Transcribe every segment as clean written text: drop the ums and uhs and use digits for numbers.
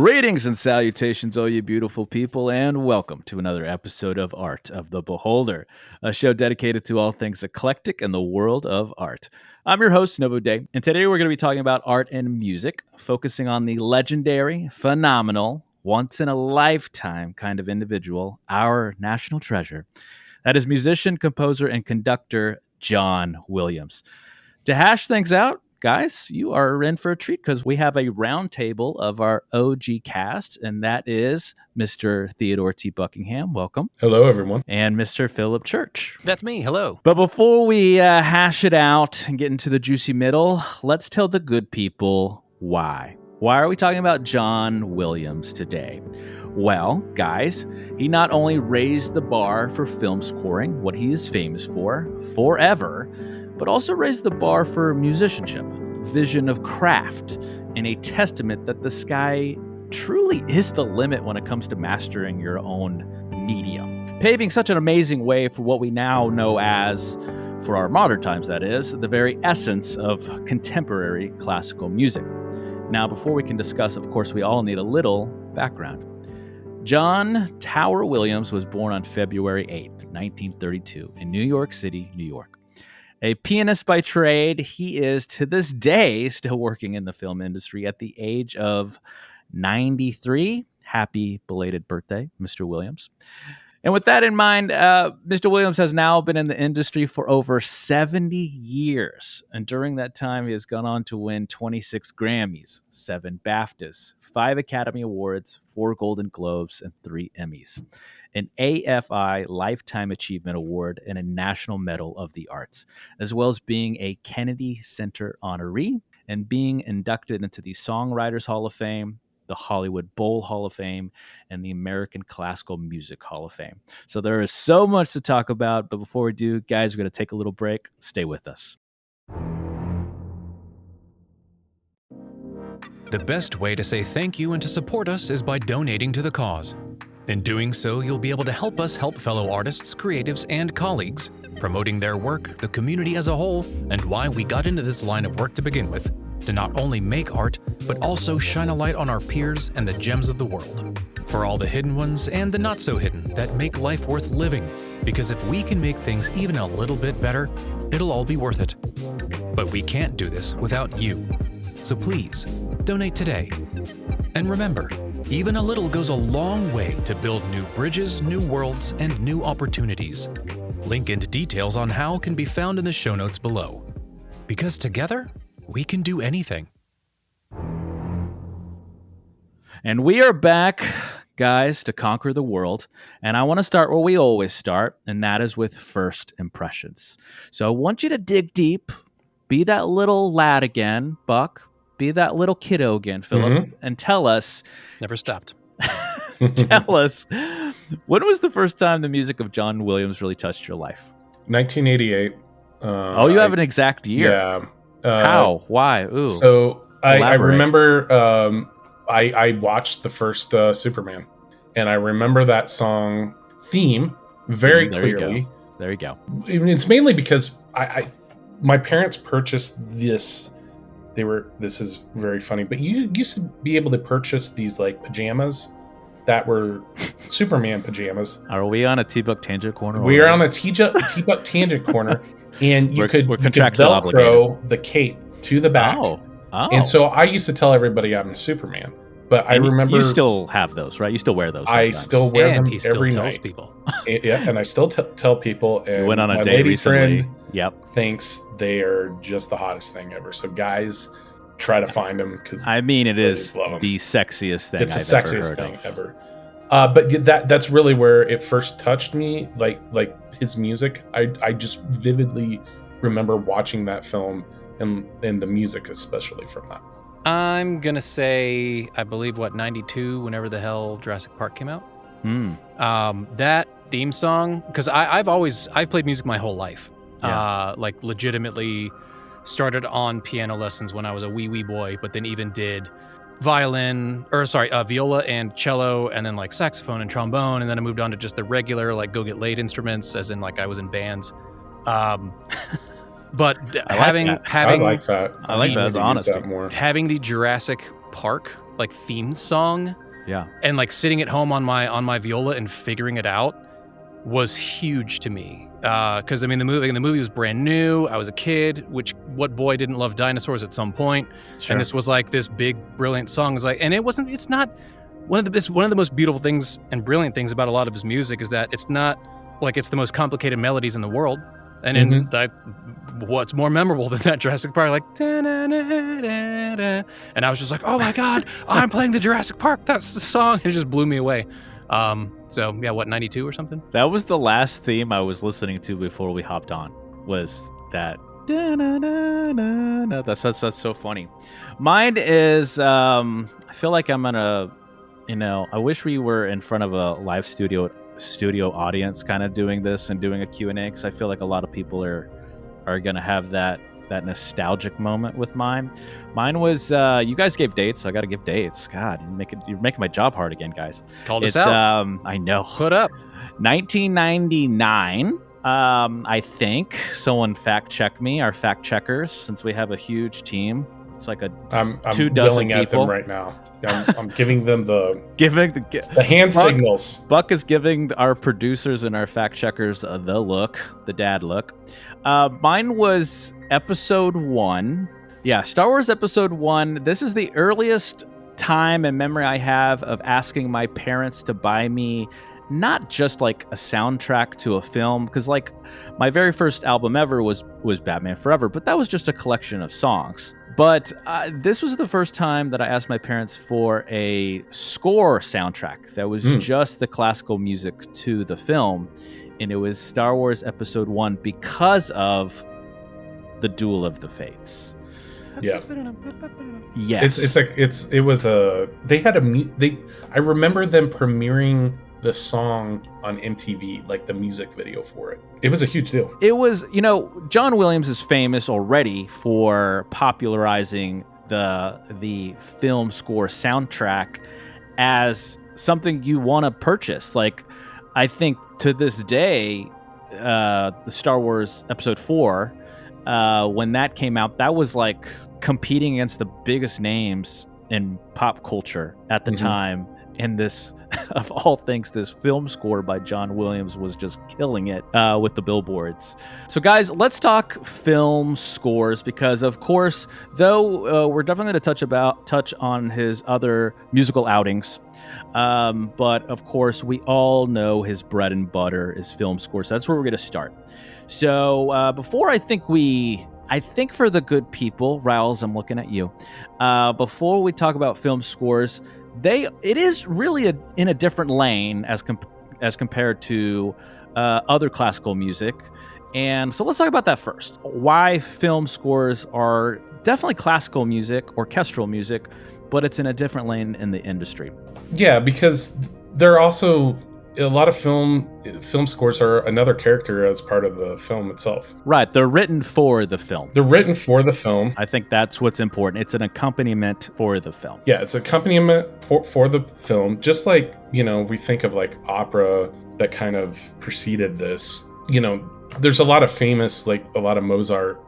Greetings and salutations, all you beautiful people, and welcome to another episode of Art of the Beholder, a show dedicated to all things eclectic in the world of art. I'm your host, Novo, and today we're going to be talking about art and music, focusing on the legendary, phenomenal, once-in-a-lifetime kind of individual, our national treasure. That is musician, composer, and conductor John Williams. To hash things out, guys, you are in for a treat because we have a round table of our OG cast, and that is Mr. Theodore T. Buckingham. Welcome. Hello, everyone. And Mr. Philip Church. That's me. Hello. But before we hash it out and get into the juicy middle, let's tell the good people why. Why are we talking about John Williams today? Well, guys, he not only raised the bar for film scoring, what he is famous for, forever, but also raised the bar for musicianship, vision of craft, and a testament that the sky truly is the limit when it comes to mastering your own medium. Paving such an amazing way for what we now know as, for our modern times that is, the very essence of contemporary classical music. Now, before we can discuss, of course, we all need a little background. John Tower Williams was born on February 8th, 1932, in New York City, New York. A pianist by trade, he is to this day still working in the film industry at the age of 93. Happy belated birthday, Mr. Williams. And with that in mind, Mr. Williams has now been in the industry for over 70 years. And during that time, he has gone on to win 26 Grammys, 7 BAFTAs, 5 Academy Awards, 4 Golden Globes, and 3 Emmys, an AFI Lifetime Achievement Award, and a National Medal of the Arts, as well as being a Kennedy Center honoree and being inducted into the Songwriters Hall of Fame, the Hollywood Bowl Hall of Fame, and the American Classical Music Hall of Fame. So there is so much to talk about, but before we do, guys, we're going to take a little break. Stay with us. The best way to say thank you and to support us is by donating to the cause. In doing so, you'll be able to help us help fellow artists, creatives, and colleagues, promoting their work, the community as a whole, and why we got into this line of work to begin with, to not only make art, but also shine a light on our peers and the gems of the world. For all the hidden ones and the not so hidden that make life worth living, because if we can make things even a little bit better, it'll all be worth it. But we can't do this without you. So please, donate today. And remember, even a little goes a long way to build new bridges, new worlds, and new opportunities. Link and details on how can be found in the show notes below. Because together, we can do anything. And we are back, guys, to conquer the world. And I want to start where we always start, and that is with first impressions. So I want you to dig deep, be that little lad again, Buck, be that little kiddo again, Philip, and tell us. Never stopped. Tell us, when was the first time the music of John Williams really touched your life? 1988. You have an exact year. Yeah. How? Why? Ooh. So I remember I watched the first Superman, and I remember that song theme very clearly. There you go. It's mainly because my parents purchased this. This is very funny, but you used to be able to purchase these like pajamas that were Superman pajamas. Are we on a T-Buck tangent corner? We are on a T-Buck tangent corner, and you could Velcro obligated the cape to the back. Oh. And so I used to tell everybody I'm Superman, but I remember you still have those, right? You still wear those. Sometimes. I still wear them he still every tells night. People. And I still tell people. And you went on a my date lady recently. Friend Yep. thinks they are just the hottest thing ever. So guys, try to find them because it is the sexiest thing. It's the sexiest thing ever. But that's really where it first touched me. Like his music, I just vividly remember watching that film and the music, especially from that. I'm gonna say, I believe 92, whenever the hell Jurassic Park came out. That theme song, because I've played music my whole life. Yeah. Like legitimately started on piano lessons when I was a wee boy, but then even did viola and cello, and then like saxophone and trombone, and then I moved on to just the regular like go get laid instruments, as in like I was in bands. But I like that. I like that. That's honest. Having the Jurassic Park like theme song. Yeah. And like sitting at home on my viola and figuring it out was huge to me. Because I mean, the movie was brand new. I was a kid. What boy didn't love dinosaurs at some point? Sure. And this was like this big, brilliant song. It's not one of the most beautiful things and brilliant things about a lot of his music is that it's not like it's the most complicated melodies in the world. And what's more memorable than that Jurassic Park, like, da-na-na-na-na. And I was just like, oh my God, I'm playing the Jurassic Park. That's the song. It just blew me away. So yeah, 92 or something? That was the last theme I was listening to before we hopped on, was that. Da-na-na-na-na. That's so funny. Mine is, I feel like I'm gonna, I wish we were in front of a live studio audience kind of doing this and doing a Q&A, because I feel like a lot of people are gonna have that nostalgic moment with mine. Mine was, you guys gave dates, so I gotta give dates. God, you're making my job hard again, guys. Called us out. I know. Put up. 1999. I think someone fact check me, our fact checkers, since we have a huge team. It's like I'm 2 dozen yelling at people them right now. I'm giving them the the hand signals. Buck is giving our producers and our fact checkers the dad look. Mine was episode 1. Yeah, Star Wars episode 1. This is the earliest time and memory I have of asking my parents to buy me not just like a soundtrack to a film, because like my very first album ever was Batman Forever, but that was just a collection of songs. But this was the first time that I asked my parents for a score soundtrack that was just the classical music to the film. And it was Star Wars Episode 1 because of the Duel of the Fates. Yeah. Yes. I remember them premiering the song on MTV, like the music video for it. It was a huge deal. It was, John Williams is famous already for popularizing the film score soundtrack as something you want to purchase. Like, I think to this day, the Star Wars Episode 4, when that came out, that was like competing against the biggest names in pop culture at the time. And this, of all things, this film score by John Williams was just killing it with the billboards. So guys, let's talk film scores, because of course, though we're definitely going to touch on his other musical outings, but of course we all know his bread and butter is film scores. So that's where we're going to start. So before I think for the good people, Riles, I'm looking at you. Before we talk about film scores, it is really in a different lane as compared to other classical music. And so let's talk about that first. Why film scores are definitely classical music, orchestral music, but it's in a different lane in the industry. Yeah, because there are also a lot of film scores are another character as part of the film itself. Right, they're written for the film. I think that's what's important. It's an accompaniment for the film. Yeah, it's accompaniment for the film. Just like, we think of like opera that kind of preceded this. There's a lot of famous, like a lot of Mozart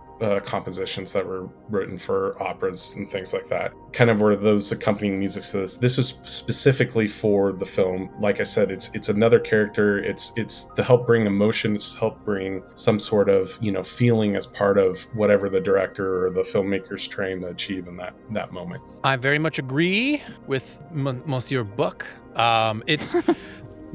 compositions that were written for operas and things like that. Kind of were those accompanying music to this. This was specifically for the film. Like I said, it's another character. It's to help bring emotion. It's to help bring some sort of feeling as part of whatever the director or the filmmaker's trying to achieve in that moment. I very much agree with Monsieur Buck. It's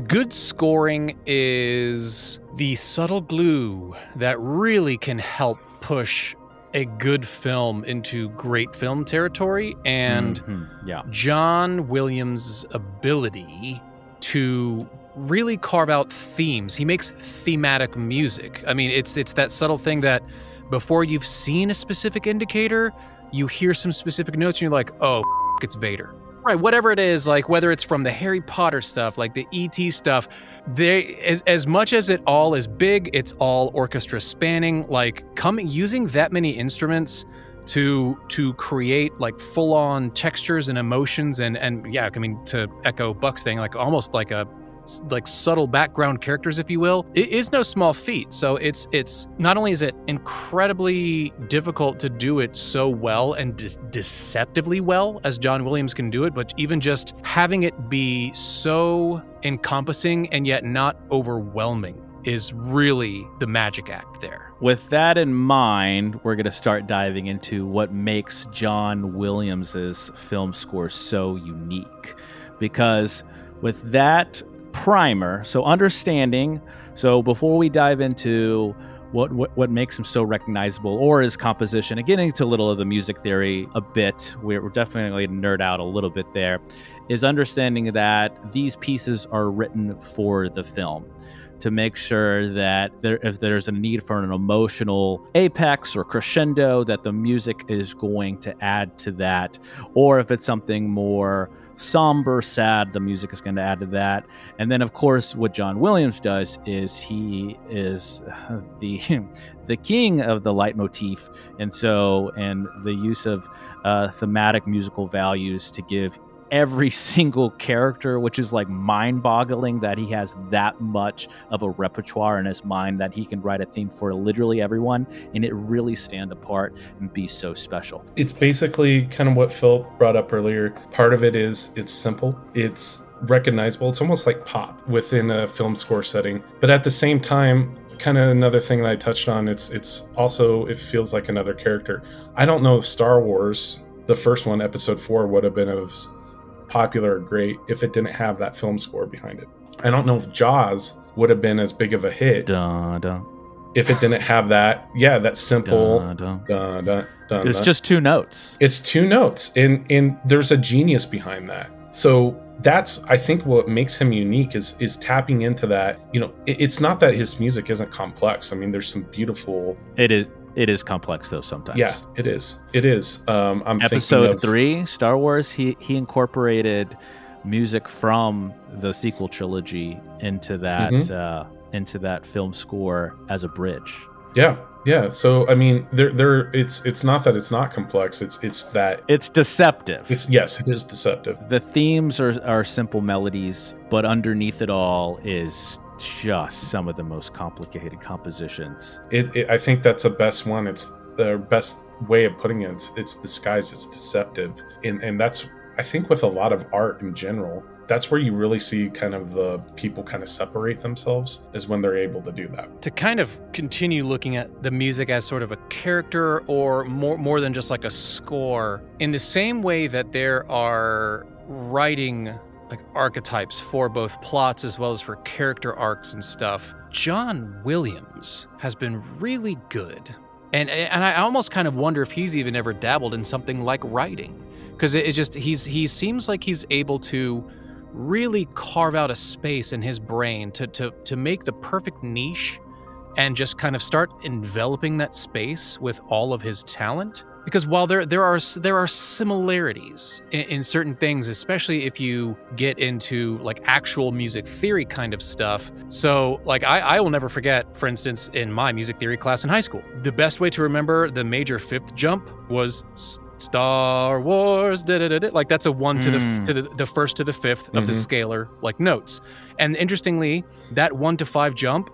good scoring is the subtle glue that really can help push a good film into great film territory, and John Williams' ability to really carve out themes. He makes thematic music. I mean, it's that subtle thing that before you've seen a specific indicator, you hear some specific notes and you're like, oh, it's Vader. Right, whatever it is, like whether it's from the Harry Potter stuff, like the E.T. stuff, as much as it all is big, it's all orchestra spanning, like using that many instruments to create like full-on textures and emotions and yeah, I mean, to echo Buck's thing, like almost like a like subtle background characters, if you will, it is no small feat. So it's not only is it incredibly difficult to do it so well and deceptively well as John Williams can do it, but even just having it be so encompassing and yet not overwhelming is really the magic act there. With that in mind, we're going to start diving into what makes John Williams's film score so unique. Because with that primer, so before we dive into what makes him so recognizable or his composition, and getting into a little of the music theory a bit, we're definitely going to nerd out a little bit there, is understanding that these pieces are written for the film, to make sure that if there's a need for an emotional apex or crescendo, that the music is going to add to that. Or if it's something more somber, sad, the music is going to add to that. And then, of course, what John Williams does is he is the king of the leitmotif. And the use of thematic musical values to give every single character, which is like mind-boggling that he has that much of a repertoire in his mind that he can write a theme for literally everyone and it really stand apart and be so special. It's basically kind of what Phil brought up earlier. Part of it is it's simple, it's recognizable, it's almost like pop within a film score setting, but at the same time, kind of another thing that I touched on, it's also, it feels like another character. I don't know if Star Wars, the first one, episode 4, would have been as popular or great if it didn't have that film score behind it. I don't know if Jaws would have been as big of a hit if it didn't have that simple It's just two notes. It's two notes, and there's a genius behind that. So that's, I think, what makes him unique is tapping into that. It's not that his music isn't complex. I mean, there's some beautiful. It is complex though sometimes. Yeah, it is. I'm Episode 3, Star Wars. He incorporated music from the sequel trilogy into that into that film score as a bridge. Yeah. So I mean, it's not that it's not complex. It's that it's deceptive. It is deceptive. The themes are simple melodies, but underneath it all is just some of the most complicated compositions. I think that's the best one. It's the best way of putting it. It's disguised. It's deceptive, and that's, I think, with a lot of art in general, that's where you really see kind of the people kind of separate themselves, is when they're able to do that. To kind of continue looking at the music as sort of a character or more than just like a score, in the same way that there are writing like archetypes for both plots as well as for character arcs and stuff, John Williams has been really good. And I almost kind of wonder if he's even ever dabbled in something like writing, because he seems like he's able to really carve out a space in his brain to make the perfect niche and just kind of start enveloping that space with all of his talent. Because while there are similarities in certain things, especially if you get into like actual music theory kind of stuff. So like I will never forget, for instance, in my music theory class in high school, the best way to remember the major fifth jump was Star Wars, like that's a 1 to the first to the fifth of the scalar like notes. And interestingly, that 1 to 5 jump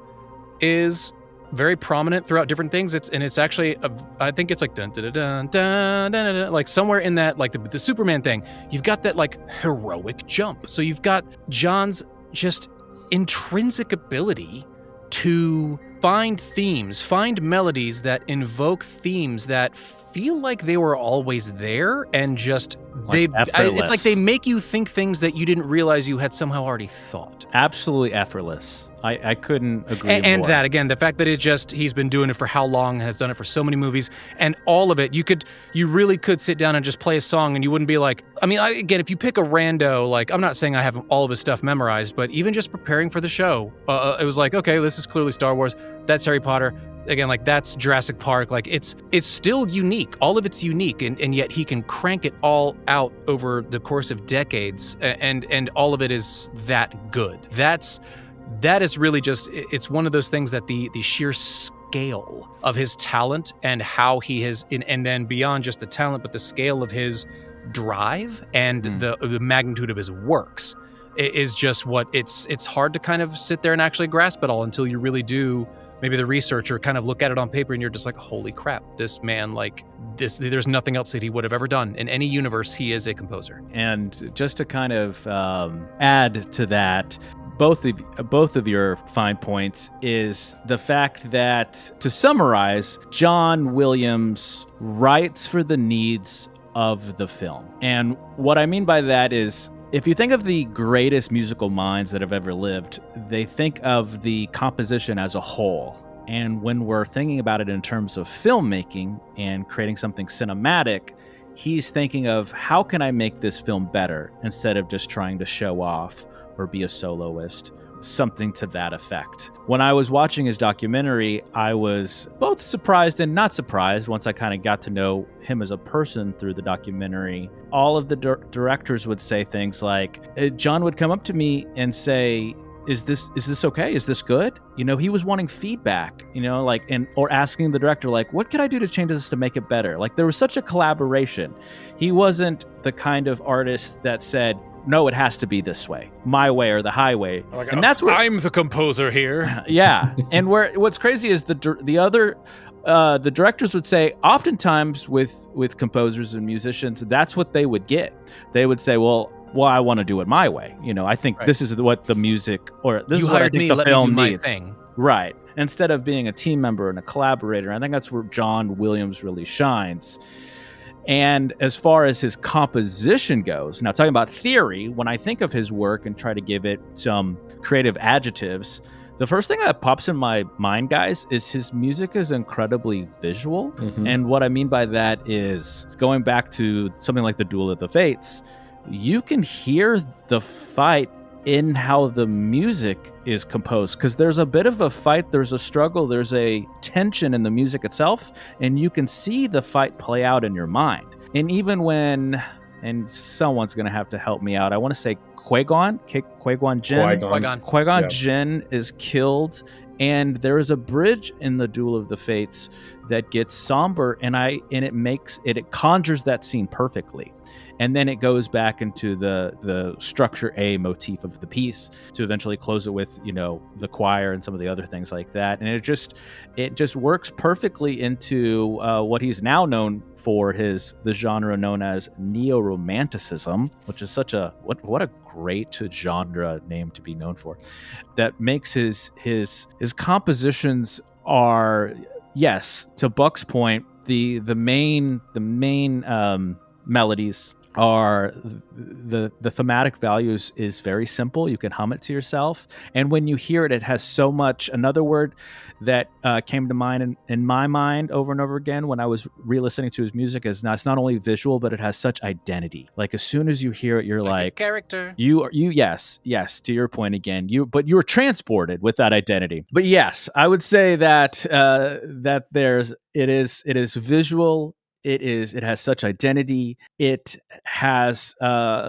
is very prominent throughout different things. It's actually I think it's like dun dun dun dun dun dun, like somewhere in that, like the Superman thing, you've got that like heroic jump. So you've got John's just intrinsic ability to find themes, find melodies that invoke themes that feel like they were always there, and just it's like they make you think things that you didn't realize you had somehow already thought. Absolutely effortless. I couldn't agree more. And that, again, the fact that he's been doing it for how long, has done it for so many movies, and all of it, you really could sit down and just play a song and you wouldn't be like, I mean, again, if you pick a rando, like, I'm not saying I have all of his stuff memorized, but even just preparing for the show, it was like, okay, this is clearly Star Wars, that's Harry Potter, again, like that's Jurassic Park, like it's still unique, all of it's unique, and yet he can crank it all out over the course of decades, and all of it is that good. That is really just, it's one of those things that the sheer scale of his talent and how he has, and then beyond just the talent, but the scale of his drive and the magnitude of his works is just what it's hard to kind of sit there and actually grasp it all until you really do maybe the research or kind of look at it on paper and you're just like, holy crap, this man, like this, there's nothing else that he would have ever done in any universe. He is a composer. And just to kind of add to that, both of your fine points is the fact that, to summarize, John Williams writes for the needs of the film. And what I mean by that is, if you think of the greatest musical minds that have ever lived, they think of the composition as a whole. And when we're thinking about it in terms of filmmaking and creating something cinematic, he's thinking of, how can I make this film better, instead of just trying to show off or be a soloist, something to that effect. When I was watching his documentary, I was both surprised and not surprised once I kind of got to know him as a person through the documentary. All of the directors would say things like, John would come up to me and say, is this okay? Is this good? You know, he was wanting feedback, you know, like, or asking the director, like, what could I do to change this to make it better? Like, there was such a collaboration. He wasn't the kind of artist that said, no, it has to be this way, my way or the highway. Like, and that's where I'm the composer here. Yeah. And what's crazy is the directors would say, oftentimes with composers and musicians, that's what they would get. They would say, well, I want to do it my way. You know, I think this is what the music, or this is what I think the film needs. Right. Instead of being a team member and a collaborator. I think that's where John Williams really shines. And as far as his composition goes, now talking about theory, when I think of his work and try to give it some creative adjectives, the first thing that pops in my mind, guys, is his music is incredibly visual. Mm-hmm. And what I mean by that is, going back to something like The Duel of the Fates, you can hear the fight in how the music is composed, because there's a bit of a fight, there's a struggle, there's a tension in the music itself, and you can see the fight play out in your mind. And even when, and someone's going to have to help me out, I want to say Qui-Gon Jinn is killed, and there is a bridge in the Duel of the Fates that gets somber, and it conjures that scene perfectly. And then it goes back into the structure A motif of the piece to eventually close it with, you know, the choir and some of the other things like that. And it just works perfectly into what he's now known for, the genre known as neo-romanticism, which is such a what a great genre name to be known for. That makes his compositions are, yes, to Buck's point, the main melodies are the thematic values is very simple. You can hum it to yourself, and when you hear it, it has so much. Another word that came to mind in my mind over and over again when I was re-listening to his music is, now it's not only visual, but it has such identity. Like, as soon as you hear it, you're like character. Yes, to your point again. But you were transported with that identity. But yes, I would say that it is visual. It has such identity. It has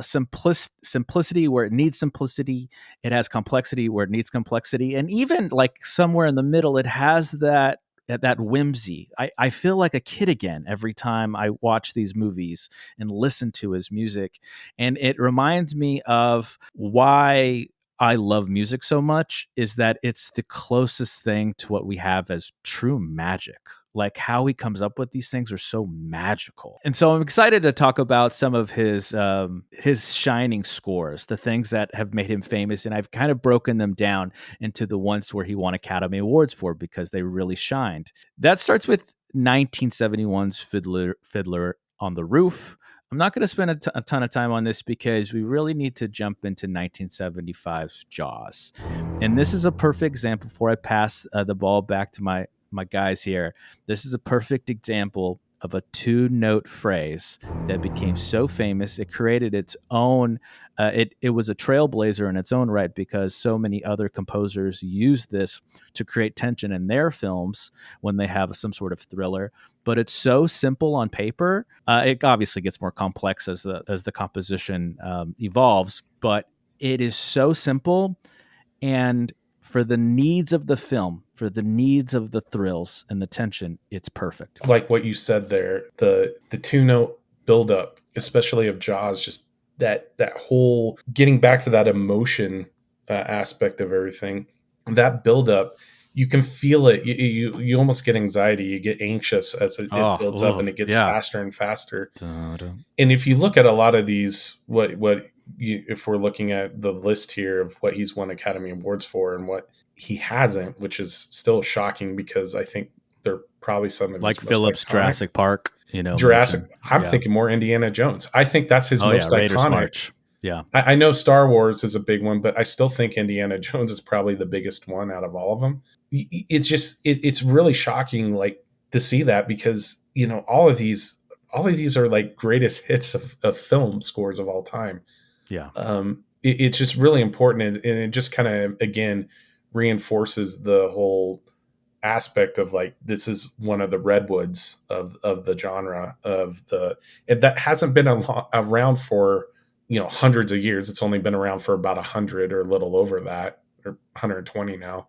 simplicity where it needs simplicity. It has complexity where it needs complexity. And even like somewhere in the middle, it has that whimsy. I feel like a kid again every time I watch these movies and listen to his music. And it reminds me of why I love music so much, is that it's the closest thing to what we have as true magic. Like, how he comes up with these things are so magical. And so I'm excited to talk about some of his shining scores, the things that have made him famous. And I've kind of broken them down into the ones where he won Academy Awards for, because they really shined. That starts with 1971's Fiddler on the Roof. I'm not going to spend a ton of time on this because we really need to jump into 1975's Jaws. And this is a perfect example before I pass the ball back to my guys here. This is a perfect example of a two-note phrase that became so famous. It created its own, it was a trailblazer in its own right, because so many other composers use this to create tension in their films when they have some sort of thriller. But it's so simple on paper. It obviously gets more complex as the composition evolves, but it is so simple, and for the needs of the film, for the needs of the thrills and the tension, it's perfect. Like what you said there, the two-note buildup, especially of Jaws, just that whole getting back to that emotion aspect of everything, that buildup, you can feel it. You almost get anxiety. You get anxious as it builds up, and it gets yeah. faster and faster. Dun-dun. And if you look at a lot of these, if we're looking at the list here of what he's won Academy Awards for and what he hasn't, which is still shocking because I think they're probably some of Like his most Phillips, iconic. Jurassic Park, Jurassic. mentioned. I'm Yeah. thinking more Indiana Jones. I think that's his Oh yeah, most Raiders iconic. March. Yeah. I know Star Wars is a big one, but I still think Indiana Jones is probably the biggest one out of all of them. It's just it's really shocking, like, to see that, because all of these are like greatest hits of film scores of all time. Yeah. It's just really important, and it just kind of again reinforces the whole aspect of, like, this is one of the redwoods of the genre and that hasn't been around for hundreds of years. It's only been around for about 100 or a little over that, or 120 now.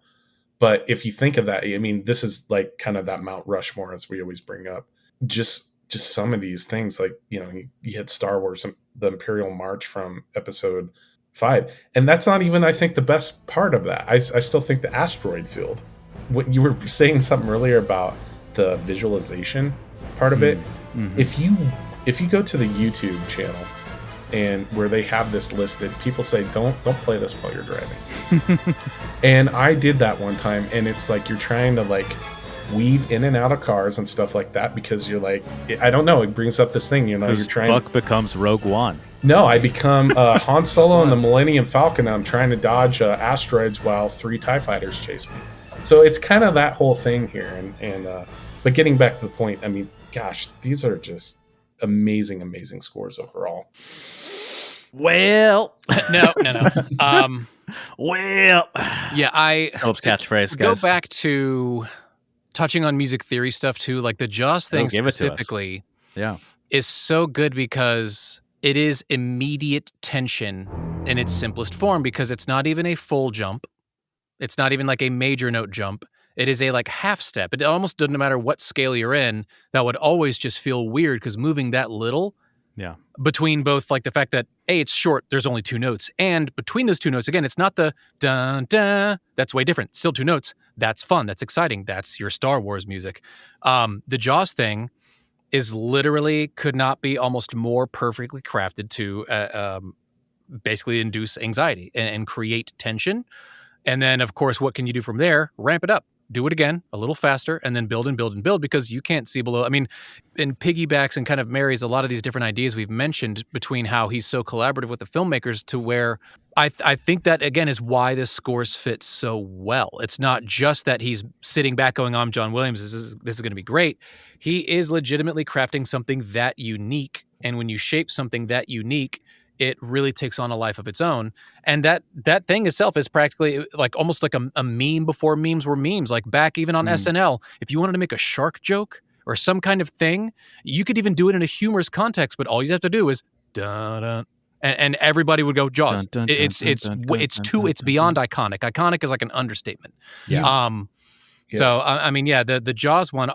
But if you think of that, I mean, this is like kind of that Mount Rushmore, as we always bring up. Just some of these things, like, you had Star Wars, the Imperial March from Episode 5, and that's not even, I think, the best part of that. I still think the asteroid field. What you were saying something earlier about the visualization part of it. Mm-hmm. If you go to the YouTube channel, and where they have this listed, people say don't play this while you're driving. And I did that one time, and it's like you're trying to, like, weave in and out of cars and stuff like that, because you're like, I don't know, it brings up this thing, you're trying. Buck becomes Rogue One. No, I become Han Solo and the Millennium Falcon. I'm trying to dodge asteroids while 3 TIE fighters chase me. So it's kind of that whole thing here. But getting back to the point, I mean, gosh, these are just amazing scores overall. Well, No. well, Yeah, Phillips catchphrase, go guys. back to touching on music theory stuff too. Like the Jaws thing give it to us. specifically Yeah. is so good because it is immediate tension in its simplest form, because it's not even a full jump. It's not even like a major note jump. It is a like half step. It almost doesn't matter what scale you're in. That would always just feel weird, because moving that little, Yeah. between both, like, the fact that it's short, there's only 2 notes, and between those 2 notes, again, it's not the dun dun. That's way different. Still 2 notes. That's fun. That's exciting. That's your Star Wars music. The Jaws thing is literally could not be almost more perfectly crafted to basically induce anxiety and create tension. And then, of course, what can you do from there? Ramp it up. Do it again, a little faster, and then build and build and build, because you can't see below. I mean, and piggybacks and kind of marries a lot of these different ideas we've mentioned between how he's so collaborative with the filmmakers, to where I think that, again, is why this scores fit so well. It's not just that he's sitting back going, I'm John Williams, this is going to be great. He is legitimately crafting something that unique. And when you shape something that unique, it really takes on a life of its own. And that thing itself is practically like almost like a meme before memes were memes. Like back even on SNL, if you wanted to make a shark joke or some kind of thing, you could even do it in a humorous context, but all you have to do is dun dun, and everybody would go Jaws. Dun, dun, dun, It's beyond iconic. Iconic is like an understatement. Yeah. So I mean, yeah, the Jaws one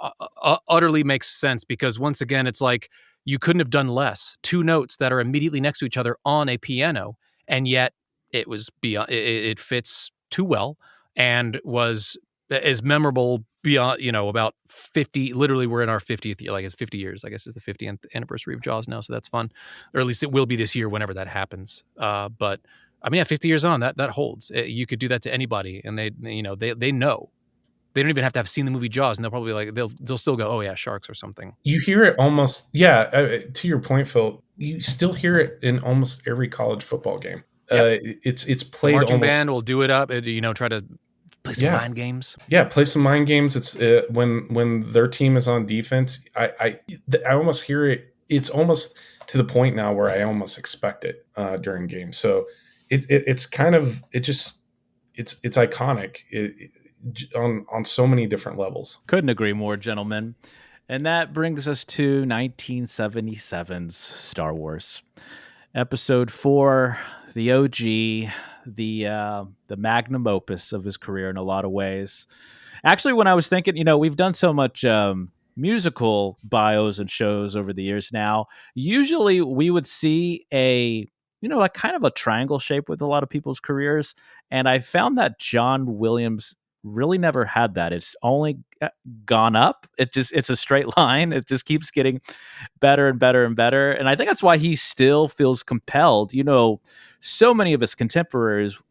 utterly makes sense, because once again, it's like you couldn't have done less. 2 notes that are immediately next to each other on a piano, and yet it was beyond. It fits too well, and was as memorable beyond. About 50. Literally, we're in our 50th year. Like, it's 50 years. I guess it's the 50th anniversary of Jaws now, so that's fun. Or at least it will be this year, whenever that happens. But I mean, yeah, 50 years on, that holds. You could do that to anybody, and they know. They don't even have to have seen the movie Jaws, and they'll probably they'll still go, oh yeah, sharks or something. You hear it almost, yeah. To your point, Phil, you still hear it in almost every college football game. Yep. It's played. The marching almost, band will do it up, try to play some mind games. Yeah, play some mind games. It's when their team is on defense. I almost hear it. It's almost to the point now where I almost expect it during games. So it's kind of it's iconic. On so many different levels. Couldn't agree more, gentlemen. And that brings us to 1977's Star Wars. Episode 4, the OG, the magnum opus of his career in a lot of ways. Actually, when I was thinking, we've done so much musical bios and shows over the years now. Usually we would see a like kind of a triangle shape with a lot of people's careers. And I found that John Williams really never had that. It's only gone up. It's a straight line. It just keeps getting better and better and better. And I think that's why he still feels compelled. So many of his contemporaries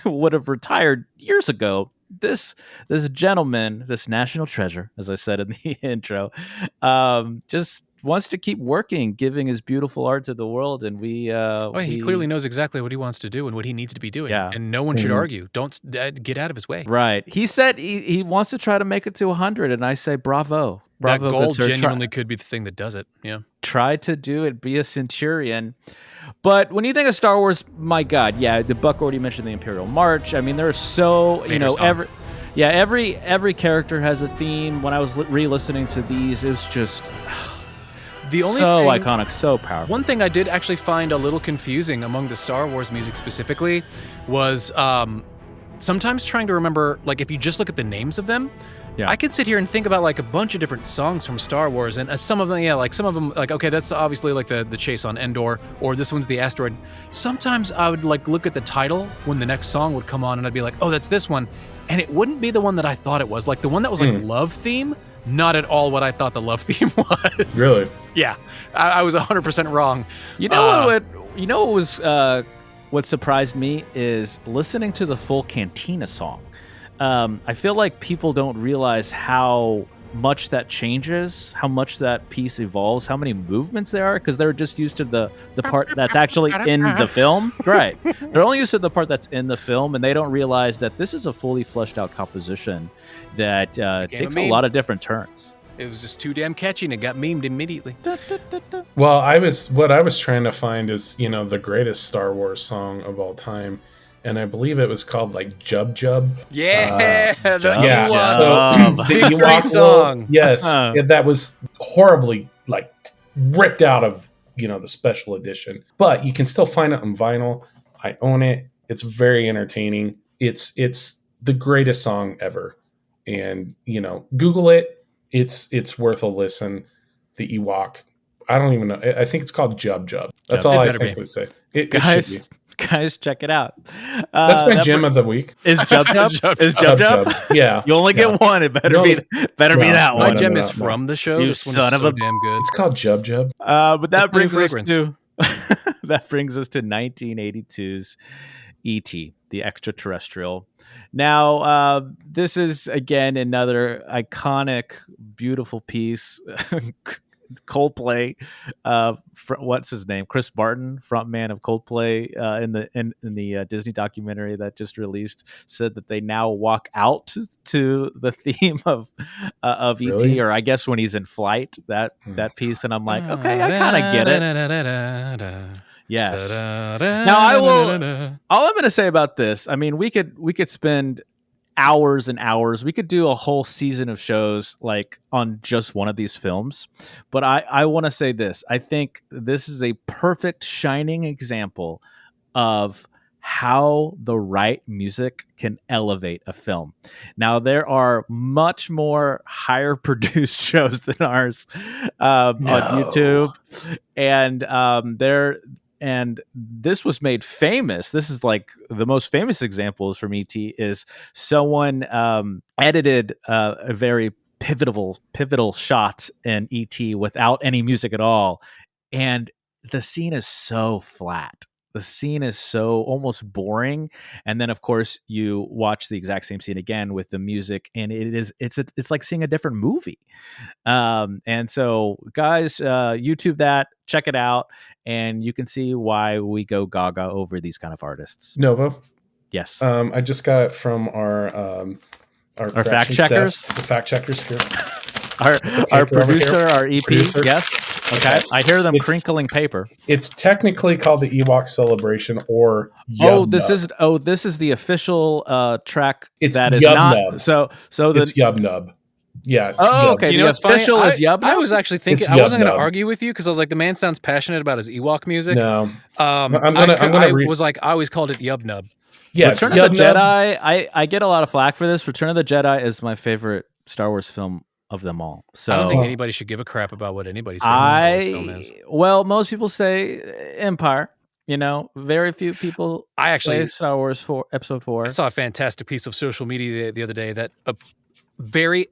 would have retired years ago. This gentleman, this national treasure, as I said in the intro, just wants to keep working, giving his beautiful art to the world. And he clearly knows exactly what he wants to do and what he needs to be doing. Yeah. And no one should argue. Don't get out of his way. Right. He said he wants to try to make it to 100, and I say bravo. That goal genuinely could be the thing that does it. Yeah. Try to do it. Be a centurion. But when you think of Star Wars, my God, yeah, the Buck already mentioned the Imperial March. I mean, there are so every character has a theme. When I was re-listening to these, it was just iconic, so powerful. One thing I did actually find a little confusing among the Star Wars music specifically was sometimes trying to remember, like, if you just look at the names of them. Yeah. I could sit here and think about like a bunch of different songs from Star Wars, and some of them, okay, that's obviously like the chase on Endor, or this one's the asteroid. Sometimes I would like look at the title when the next song would come on, and I'd be like, oh, that's this one, and it wouldn't be the one that I thought it was. Like the one that was like Love Theme, not at all what I thought the Love Theme was. Really? Yeah, I was 100% wrong. What surprised me is listening to the full Cantina song. I feel like people don't realize how much that changes, how much that piece evolves, how many movements there are, because they're just used to the part that's actually in the film. Right. They're only used to the part that's in the film, and they don't realize that this is a fully fleshed out composition that takes a lot of different turns. It was just too damn catchy, and it got memed immediately. Well, what I was trying to find is, the greatest Star Wars song of all time. And I believe it was called like Jub Jub. Yeah, So the Ewok song. Yes, that was horribly like ripped out of the special edition, but you can still find it on vinyl. I own it. It's very entertaining. It's the greatest song ever, and Google it. It's worth a listen. The Ewok. I don't even know. I think it's called Jub Jub. That's all I think they say. It should be. Guys, check it out. That's my gem of the week. Is Jub Jub? Is Jub Jub? Yeah. You only get one. It better be that one. My gem is from the show. You this one son is of so a damn good. It's called Jub Jub. But that brings us to 1982's E.T., the Extraterrestrial. Now, this is again another iconic, beautiful piece. Coldplay, what's his name? Chris Martin, frontman of Coldplay, in the Disney documentary that just released, said that they now walk out to the theme of Really? ET, or I guess when he's in flight, that piece, and I'm like, okay, I kind of get it. Yes. Now all I'm going to say about this, I mean, we could spend hours and hours. We could do a whole season of shows like on just one of these films. But I want to say this. I think this is a perfect shining example of how the right music can elevate a film. Now, there are much more higher produced shows than ours on YouTube. And this was made famous. This is like the most famous examples from ET is someone edited a very pivotal shot in ET without any music at all. And the scene is so flat. The scene is so almost boring. And then, of course, you watch the exact same scene again with the music, and it's like seeing a different movie. And so, guys, YouTube that, check it out, and you can see why we go gaga over these kind of artists. Novo. Yes. I just got it from our fact checkers. The fact checkers here. Our producer, our EP. Yes. Okay. I hear them crinkling paper. It's technically called the Ewok Celebration or Yub Nub. This is the official track. It's that is Yub not Nub. it's Yub Nub. Yeah. Okay. You know, the official is Yub Nub. I was actually thinking I wasn't going to argue with you because I was like, the man sounds passionate about his Ewok music. No. I always called it Yub Nub. Yeah. Return of the Jedi. I get a lot of flack for this. Return of the Jedi is my favorite Star Wars film of them all. So I don't think anybody should give a crap about what anybody's favorite film is. Well, most people say Empire. You know, very few people I actually- say Star Wars 4, Episode 4. I saw a fantastic piece of social media the other day that very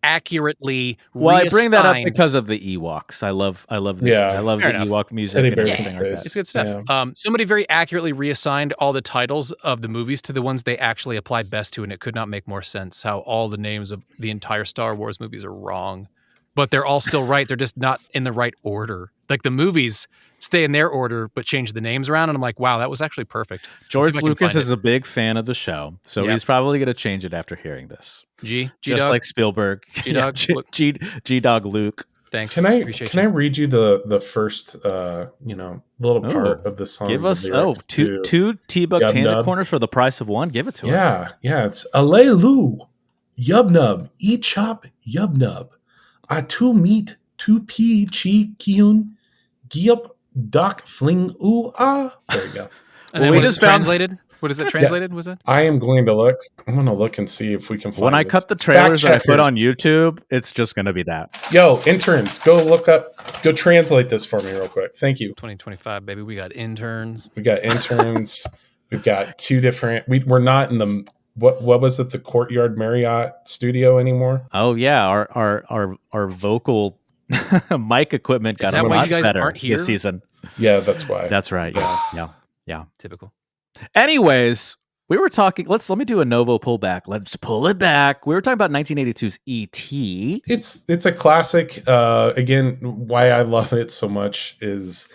accurately Well, I bring that up reassigned- because of the Ewoks. I love the Fair enough. Ewok music Teddy and bears in everything like space. that. It's good stuff. Yeah. Somebody very accurately reassigned all the titles of the movies to the ones they actually applied best to, and it could not make more sense how all the names of the entire Star Wars movies are wrong. But they're all still right. They're just not in the right order. Like the movies stay in their order, but change the names around. And I'm like, wow, that was actually perfect. Let's see if George I can Lucas find is a big fan of the show, so Yep. he's probably going to change it after hearing this. G Just Dog. like Spielberg. G-Dog, look. G-Dog Luke. Thanks. Can I Appreciate you. read you the first little part of the song? Give the us lyrics two to T-Bug Yub Tanda Nub? corners for the price of one. Give it to us. Yeah, it's Alelu, Yub Nub, E Chop, Yub Nub, Atu Meat, Tu Pi Chi Kiun, Giup Doc Fling U Ah. There you go. And then we what is just it found- translated? What is it translated? Was it? I am going to look. I'm going to look and see if we can find When I this. cut the trailers that I Fact put checkers. on YouTube, it's just going to be that. Yo, interns, go translate this for me real quick. Thank you. 2025, baby. We got interns. We got interns. We've got two different. We're not in the what was it? The Courtyard Marriott studio anymore. Oh yeah, our vocal mic equipment got that a why lot you guys better aren't here? this season. Yeah, that's why. That's right. Yeah. Typical. Anyways, we were talking. Let me do a Novo pullback. Let's pull it back. We were talking about 1982's E.T. It's a classic. Again, why I love it so much is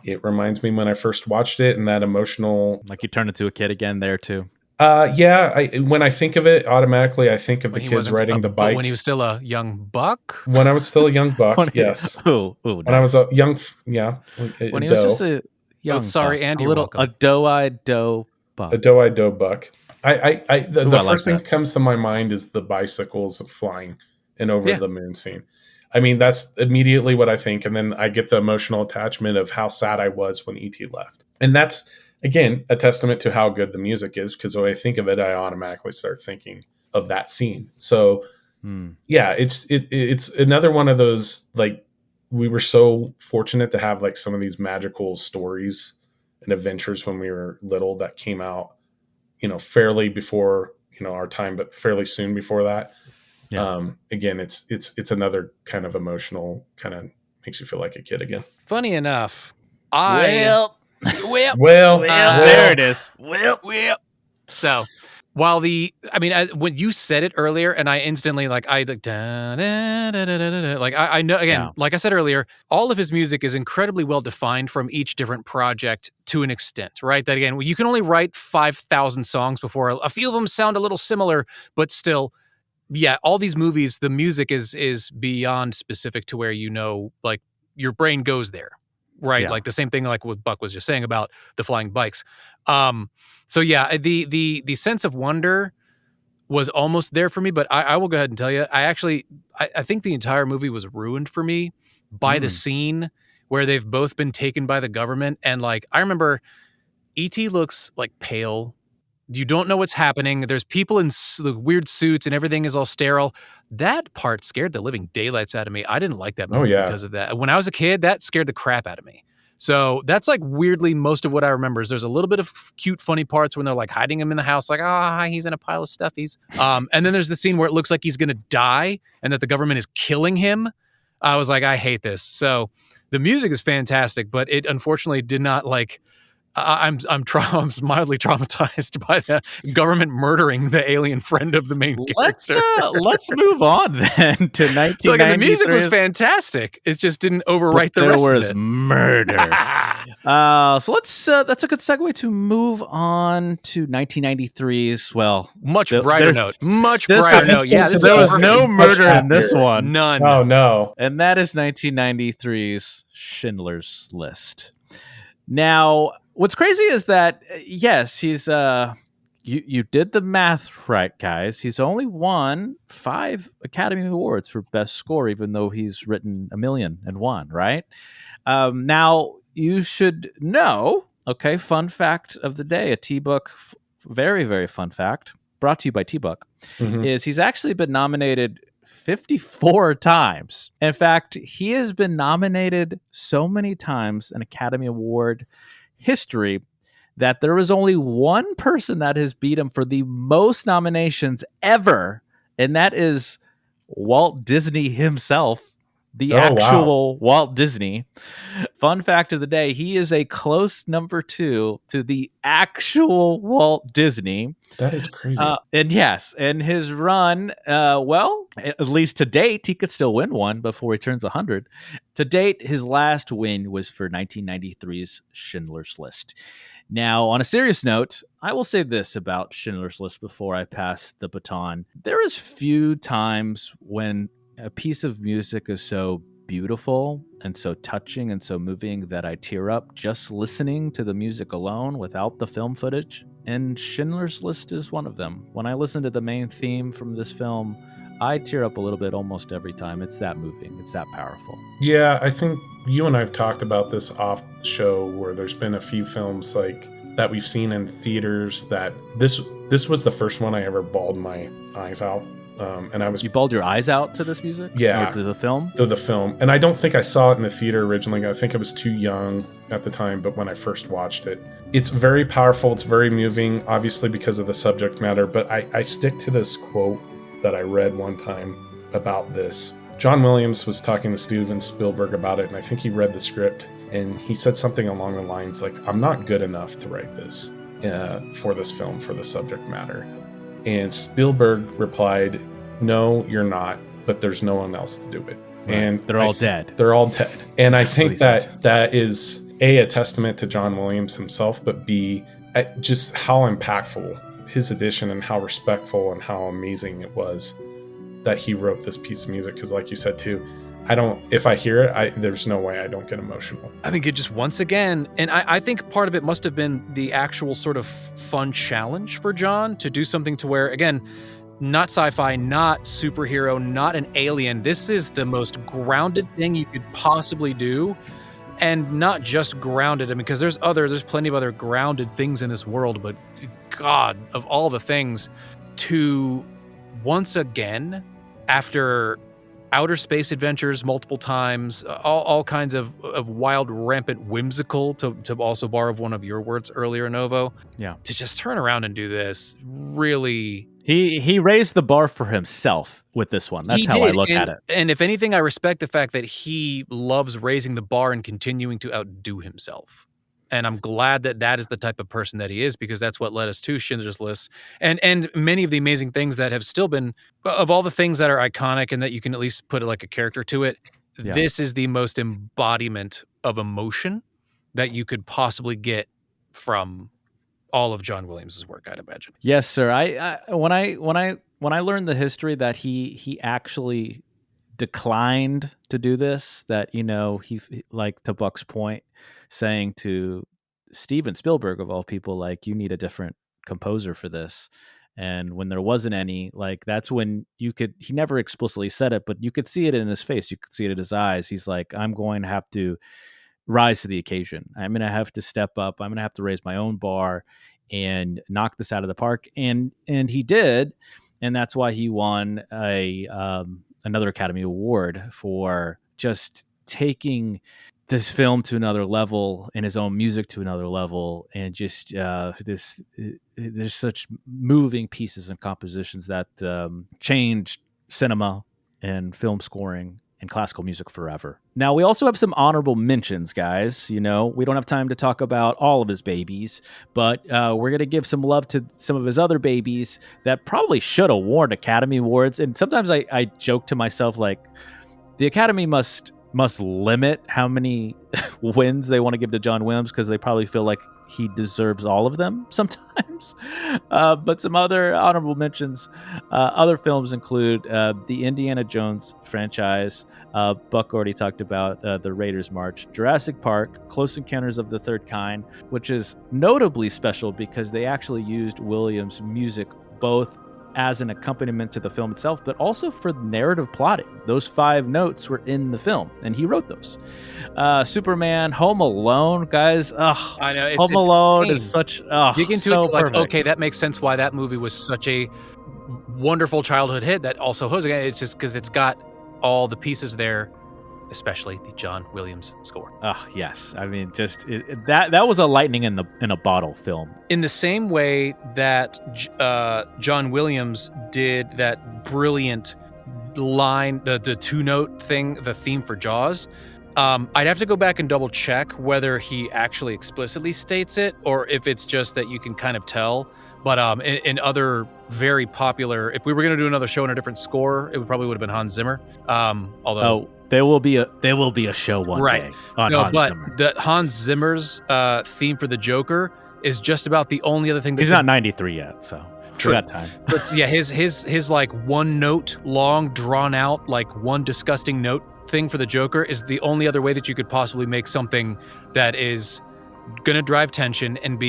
it reminds me when I first watched it and that emotional. Like you turned into a kid again there too. When I think of it, automatically I think of When the he kids wasn't riding a- the but bike. when he was still a young buck. When I was still a young buck, yes. When When I was a young, when he was just a young, sorry, buck, and a you're little welcome. a doe-eyed doe buck. a doe-eyed doe buck. The I like first thing that. that comes to my mind is the bicycles flying and over Yeah. the moon scene. I mean, that's immediately what I think. And then I get the emotional attachment of how sad I was when E.T. left. And that's, again, a testament to how good the music is, because when I think of it, I automatically start thinking of that scene. So, yeah, it's another one of those, like, we were so fortunate to have like some of these magical stories and adventures when we were little that came out, fairly before, our time, but fairly soon before that. Yeah. Again, it's another kind of emotional, kind of makes you feel like a kid again. Funny enough, Well, Well, there it is. So while when you said it earlier, and I instantly I know again, Yeah. like I said earlier, all of his music is incredibly well defined from each different project to an extent, right? That again, you can only write 5,000 songs before a few of them sound a little similar, but still, yeah, all these movies, the music is beyond specific to where like your brain goes there. Right, Yeah. like the same thing like what Buck was just saying about the flying bikes. So yeah, the sense of wonder was almost there for me, but I will go ahead and tell you, I think the entire movie was ruined for me by the scene where they've both been taken by the government, and like I remember, E.T. looks like pale. You don't know what's happening. There's people in the weird suits and everything is all sterile. That part scared the living daylights out of me. I didn't like that movie because of that. When I was a kid, that scared the crap out of me. So that's like weirdly most of what I remember is there's a little bit of cute, funny parts when they're like hiding him in the house, like, he's in a pile of stuffies. And then there's the scene where it looks like he's going to die and that the government is killing him. I was like, I hate this. So the music is fantastic, but it unfortunately did not I'm mildly traumatized by the government murdering the alien friend of the main character. Let's move on then to 1993. So again, the music was fantastic. It just didn't overwrite the rest There of was it. murder. So let's. That's a good segue to move on to 1993's. Well, Much there- brighter there- note. Much this brighter is- note. Yeah, so this there is was perfect. no murder in happier. this one, None. Oh no. and that is 1993's Schindler's List. Now, what's crazy is that yes, he's you did the math right, guys. He's only won 5 Academy Awards for Best Score, even though he's written 1,000,001, right? Now, you should know, okay, fun fact of the day, a T-Book, very, very fun fact, brought to you by T-Book, Mhm. is he's actually been nominated 54 times. In fact, he has been nominated so many times, an Academy Award. history that there is only one person that has beat him for the most nominations ever, and that is Walt Disney himself, the Oh, wow. actual Walt Disney. Fun fact of the day, he is a close number 2 to the actual Walt Disney. That is crazy. And yes, and his run, well, at least to date, he could still win one before he turns 100. To date, his last win was for 1993's Schindler's List. Now, on a serious note, I will say this about Schindler's List before I pass the baton. There is few times when a piece of music is so beautiful and so touching and so moving that I tear up just listening to the music alone without the film footage. And Schindler's List is one of them. When I listen to the main theme from this film, I tear up a little bit almost every time. It's that moving. It's that powerful. Yeah, I think you and I have talked about this off the show where there's been a few films like that we've seen in theaters that this was the first one I ever bawled my eyes out. And I was... You bawled your eyes out to this music? Yeah. Or to the film? To the film. And I don't think I saw it in the theater originally. I think I was too young at the time, but when I first watched it, it's very powerful. It's very moving, obviously because of the subject matter. But I stick to this quote that I read one time about this. John Williams was talking to Steven Spielberg about it, and I think he read the script, and he said something along the lines like, I'm not good enough to write this for this film, for the subject matter. And Spielberg replied, no, you're not, but there's no one else to do it. Right. And they're all dead. They're all dead. And I think said. that is a testament to John Williams himself, but B, just how impactful his edition and how respectful and how amazing it was that he wrote this piece of music. Because like you said too, if I hear it, there's no way I don't get emotional. I think it just once again, and I think part of it must have been the actual sort of fun challenge for John to do something to where, again, not sci-fi, not superhero, not an alien. This is the most grounded thing you could possibly do. And not just grounded, I mean, because there's plenty of other grounded things in this world, but God, of all the things, to once again, after outer space adventures multiple times, all kinds of wild, rampant, whimsical, to also borrow one of your words earlier, Novo. Yeah. To just turn around and do this, really... He raised the bar for himself with this one. That's how I look at it. And if anything, I respect the fact that he loves raising the bar and continuing to outdo himself. And I'm glad that that is the type of person that he is, because that's what led us to Schindler's List and many of the amazing things that have still been, of all the things that are iconic and that you can at least put like a character to it. Yeah. This is the most embodiment of emotion that you could possibly get from all of John Williams' work, I'd imagine. Yes, sir. When I learned the history that he actually declined to do this, that, you know, he, like to Buck's point, saying to Steven Spielberg of all people, like, you need a different composer for this. And when there wasn't any, like, that's when he never explicitly said it, but you could see it in his face. You could see it in his eyes. He's like, I'm going to have to rise to the occasion. I'm going to have to step up. I'm going to have to raise my own bar and knock this out of the park. And he did. And that's why he won another Academy Award for just taking this film to another level and his own music to another level. And just there's such moving pieces and compositions that changed cinema and film scoring and classical music forever. Now, we also have some honorable mentions, guys. You know, we don't have time to talk about all of his babies, but we're going to give some love to some of his other babies that probably should have won Academy Awards. And sometimes I joke to myself, like, the Academy must limit how many wins they want to give to John Williams, because they probably feel like he deserves all of them sometimes. But some other honorable mentions, other films include the Indiana Jones franchise. Buck already talked about the Raiders March, Jurassic Park, Close Encounters of the Third Kind, which is notably special because they actually used Williams' music both as an accompaniment to the film itself, but also for narrative plotting. Those 5 notes were in the film, and he wrote those. Superman, Home Alone, guys. I know. Home Alone is such dig into so it, like, perfect. okay, that makes sense why that movie was such a wonderful childhood hit. That also, it's just because it's got all the pieces there especially the John Williams score. Oh, yes. I mean, just that was a lightning in a bottle film. In the same way that John Williams did that brilliant line, the 2-note thing, the theme for Jaws, I'd have to go back and double check whether he actually explicitly states it or if it's just that you can kind of tell. But in other very popular, if we were going to do another show in a different score, it probably would have been Hans Zimmer. Although there will be a show one day on Hans Zimmer. But Hans Zimmer's theme for the Joker is just about the only other thing. He's not 93 yet, so true. We got time. But yeah, his like 1-note long, drawn out, like one disgusting note thing for the Joker is the only other way that you could possibly make something that is going to drive tension and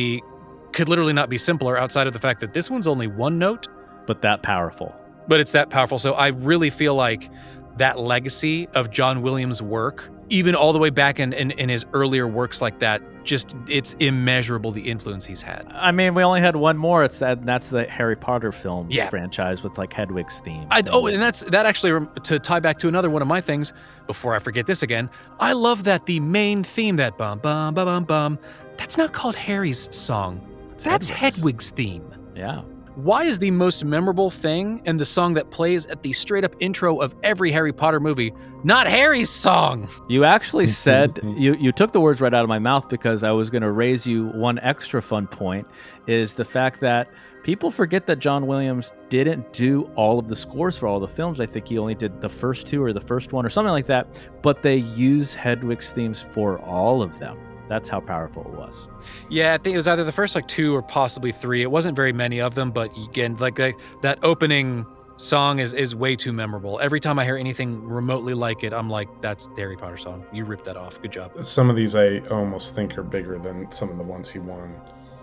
could literally not be simpler outside of the fact that this one's only 1 note. But that powerful. But it's that powerful. So I really feel like that legacy of John Williams' work, even all the way back in his earlier works like that, just it's immeasurable the influence he's had. I mean, we only had one more. That's the Harry Potter films franchise with like Hedwig's theme. And that actually, to tie back to another one of my things, before I forget this again, I love that the main theme, that bum bum bum bum bum, that's not called Harry's song. That's Hedwig's theme. Yeah. Why is the most memorable thing and the song that plays at the straight up intro of every Harry Potter movie not Harry's song? You actually said, you took the words right out of my mouth, because I was going to raise you one extra fun point, is the fact that people forget that John Williams didn't do all of the scores for all the films. I think he only did the first 2 or the first one or something like that, but they use Hedwig's themes for all of them. That's how powerful it was. Yeah, I think it was either the first 2 or possibly 3. It wasn't very many of them, but again, that opening song is way too memorable. Every time I hear anything remotely like it, I'm like, that's the Harry Potter song. You ripped that off. Good job. Some of these I almost think are bigger than some of the ones he won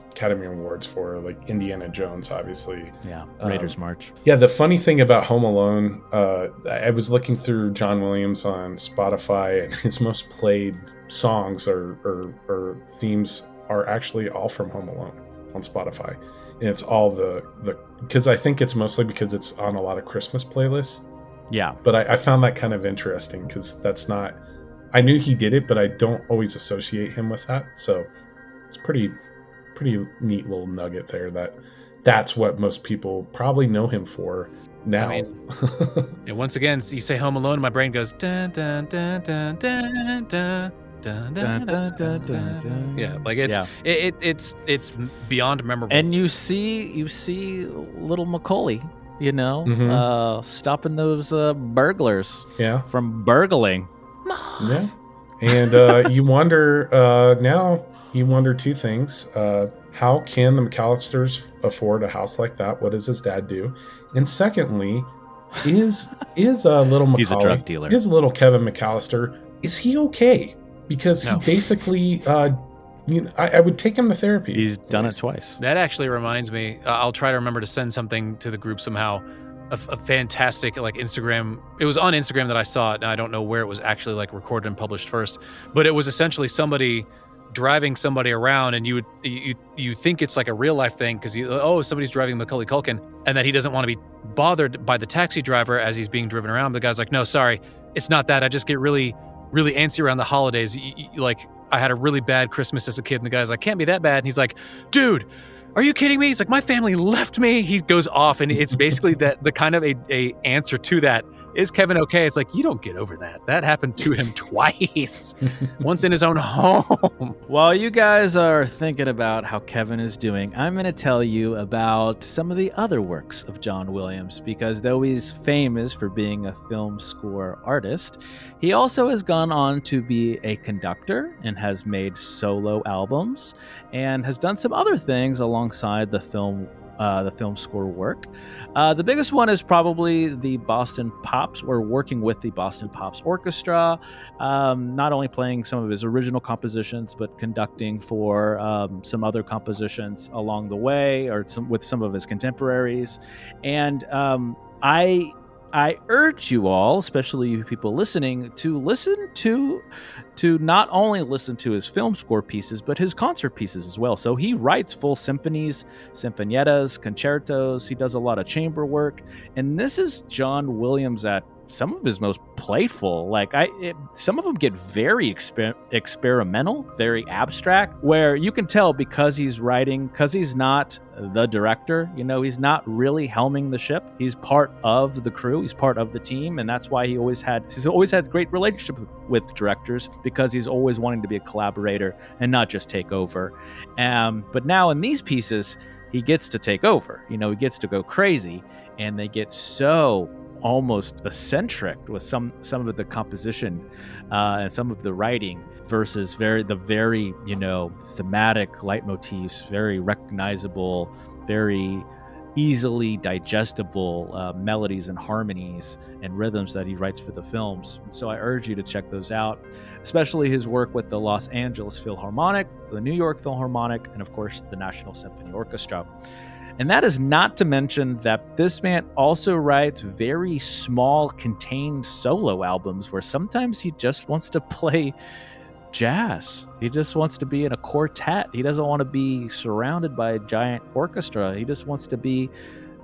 Academy Awards for, like Indiana Jones, obviously. Yeah, Raiders March. Yeah, the funny thing about Home Alone, I was looking through John Williams on Spotify, and his most played songs or themes are actually all from Home Alone on Spotify. And it's all the because I think it's mostly because it's on a lot of Christmas playlists. Yeah. But I found that kind of interesting, because that's not, I knew he did it, but I don't always associate him with that. So it's pretty neat little nugget there that's what most people probably know him for now. I mean, and once again, you say Home Alone, my brain goes dun dun dun dun dun dun. Dun, dun, dun, dun, dun, dun. Yeah, like it's beyond memorable. And you see little Macaulay, stopping those burglars from burgling. Yeah. And you wonder two things. How can the McAllisters afford a house like that? What does his dad do? And secondly, is little Macaulay, he's a drug dealer. Is little Kevin McAllister, is he okay? Because he basically, I would take him to therapy. He's done it twice. That actually reminds me, I'll try to remember to send something to the group somehow. A fantastic Instagram. It was on Instagram that I saw it, and I don't know where it was actually recorded and published first. But it was essentially somebody driving somebody around, and you think it's like a real life thing because somebody's driving Macaulay Culkin, and that he doesn't want to be bothered by the taxi driver as he's being driven around. The guy's like, no, sorry, it's not that. I just get really, really antsy around the holidays. I had a really bad Christmas as a kid, and the guy's like, can't be that bad. And he's like, dude, are you kidding me? He's like, my family left me. He goes off, and it's basically the kind of a answer to that. Is Kevin okay? It's like, you don't get over that. That happened to him twice. Once in his own home. While you guys are thinking about how Kevin is doing, I'm going to tell you about some of the other works of John Williams, because though he's famous for being a film score artist, he also has gone on to be a conductor and has made solo albums and has done some other things alongside the film score work. The biggest one is probably the Boston Pops, or working with the Boston Pops Orchestra, not only playing some of his original compositions, but conducting for some other compositions along the way, or with some of his contemporaries. And I urge you all, especially you people listening, to not only listen to his film score pieces, but his concert pieces as well. So he writes full symphonies, sinfoniettas, concertos. He does a lot of chamber work. And this is John Williams at some of his most playful. Like some of them get very experimental, very abstract, where you can tell because he's writing, because he's not the director, he's not really helming the ship. He's part of the crew. He's part of the team. And that's why he's always had great relationship with directors, because he's always wanting to be a collaborator and not just take over. But now in these pieces, he gets to take over. He gets to go crazy, and they get so almost eccentric with some of the composition and some of the writing versus the very thematic leitmotifs, very recognizable, very easily digestible melodies and harmonies and rhythms that he writes for the films. And so I urge you to check those out, especially his work with the Los Angeles Philharmonic, the New York Philharmonic, and of course the National Symphony Orchestra. And that is not to mention that this man also writes very small, contained solo albums where sometimes he just wants to play jazz. He just wants to be in a quartet. He doesn't want to be surrounded by a giant orchestra. He just wants to be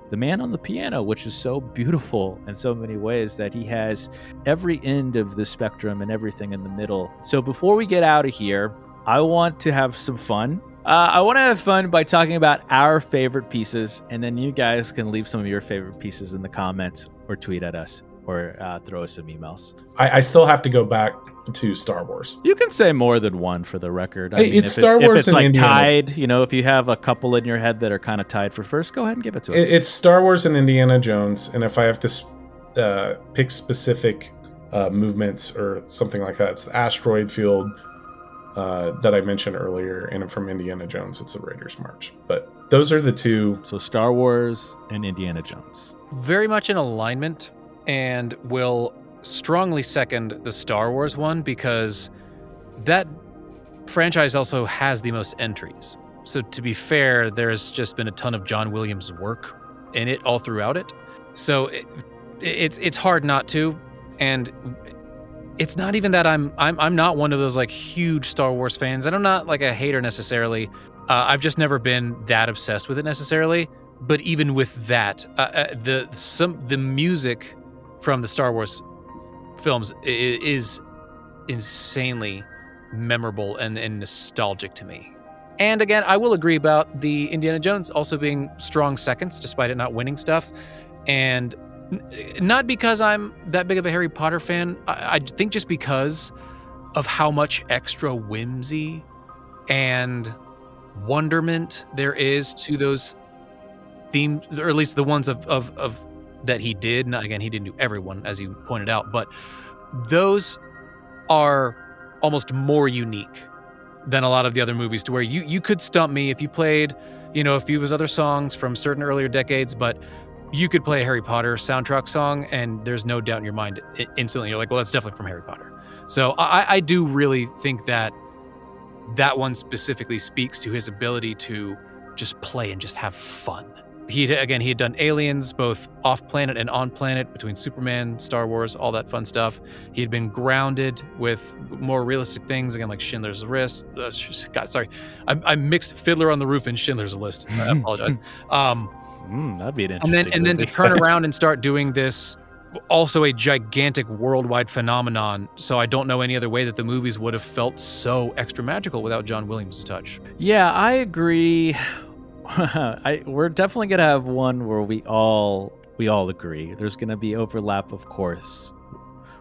the man on the piano, which is so beautiful in so many ways that he has every end of the spectrum and everything in the middle. So before we get out of here, I want to have some fun. I want to have fun by talking about our favorite pieces, and then you guys can leave some of your favorite pieces in the comments or tweet at us or throw us some emails. I still have to go back to Star Wars. You can say more than one for the record. It's Star Wars. If it's and like Indiana. tied, if you have a couple in your head that are kind of tied for first, go ahead and give it to us. It's Star Wars and Indiana Jones, and if I have to pick specific movements or something like that, it's the asteroid field that I mentioned earlier, and from Indiana Jones, it's the Raiders March. But those are the two. So Star Wars and Indiana Jones. Very much in alignment, and will strongly second the Star Wars one because that franchise also has the most entries. So to be fair, there's just been a ton of John Williams' work in it all throughout it. So it's hard not to, and it's not even that I'm not one of those like huge Star Wars fans, and I'm not like a hater necessarily. I've just never been that obsessed with it necessarily. But even with that, the music from the Star Wars films is insanely memorable and nostalgic to me. And again, I will agree about the Indiana Jones also being strong seconds, despite it not winning stuff. And not because I'm that big of a Harry Potter fan. I think just because of how much extra whimsy and wonderment there is to those themes, or at least the ones of that he did. Now, again, he didn't do every one, as you pointed out, but those are almost more unique than a lot of the other movies, to where you could stump me if you played, a few of his other songs from certain earlier decades, but you could play a Harry Potter soundtrack song and there's no doubt in your mind instantly. You're like, well, that's definitely from Harry Potter. So I do really think that one specifically speaks to his ability to just play and just have fun. He had done Aliens, both off-planet and on-planet, between Superman, Star Wars, all that fun stuff. He had been grounded with more realistic things, again, like Schindler's List. I mixed Fiddler on the Roof and Schindler's List. I apologize. That'd be an interesting and then movie. to turn around and start doing this, also a gigantic worldwide phenomenon. So I don't know any other way that the movies would have felt so extra magical without John Williams' touch. Yeah, I agree. We're definitely gonna have one where we all agree. There's gonna be overlap, of course,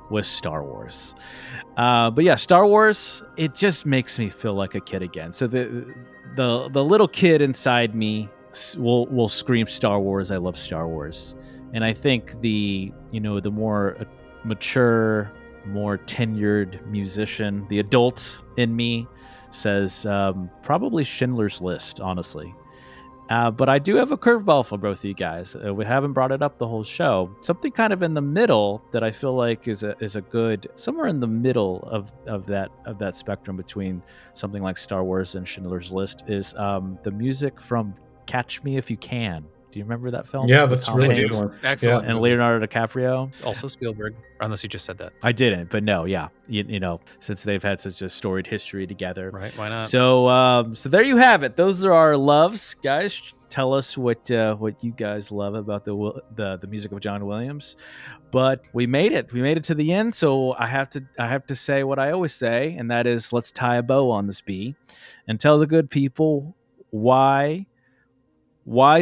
with Star Wars. But yeah, Star Wars, it just makes me feel like a kid again. So the little kid inside me will scream Star Wars. I love Star Wars. And I think the more mature, more tenured musician, the adult in me says probably Schindler's List, honestly. But I do have a curveball for both of you guys. We haven't brought it up the whole show. Something kind of in the middle that I feel like is a good, somewhere in the middle of that spectrum between something like Star Wars and Schindler's List is the music from Catch Me If You Can. Do you remember that film? Yeah, that's a really good one. Excellent. Yeah. And Leonardo DiCaprio. Also Spielberg, unless you just said that. I didn't, but no, yeah. Since they've had such a storied history together. Right, why not? So there you have it. Those are our loves, guys. Tell us what you guys love about the music of John Williams. But we made it. We made it to the end. So I have to say what I always say, and that is, let's tie a bow on this bee, and tell the good people why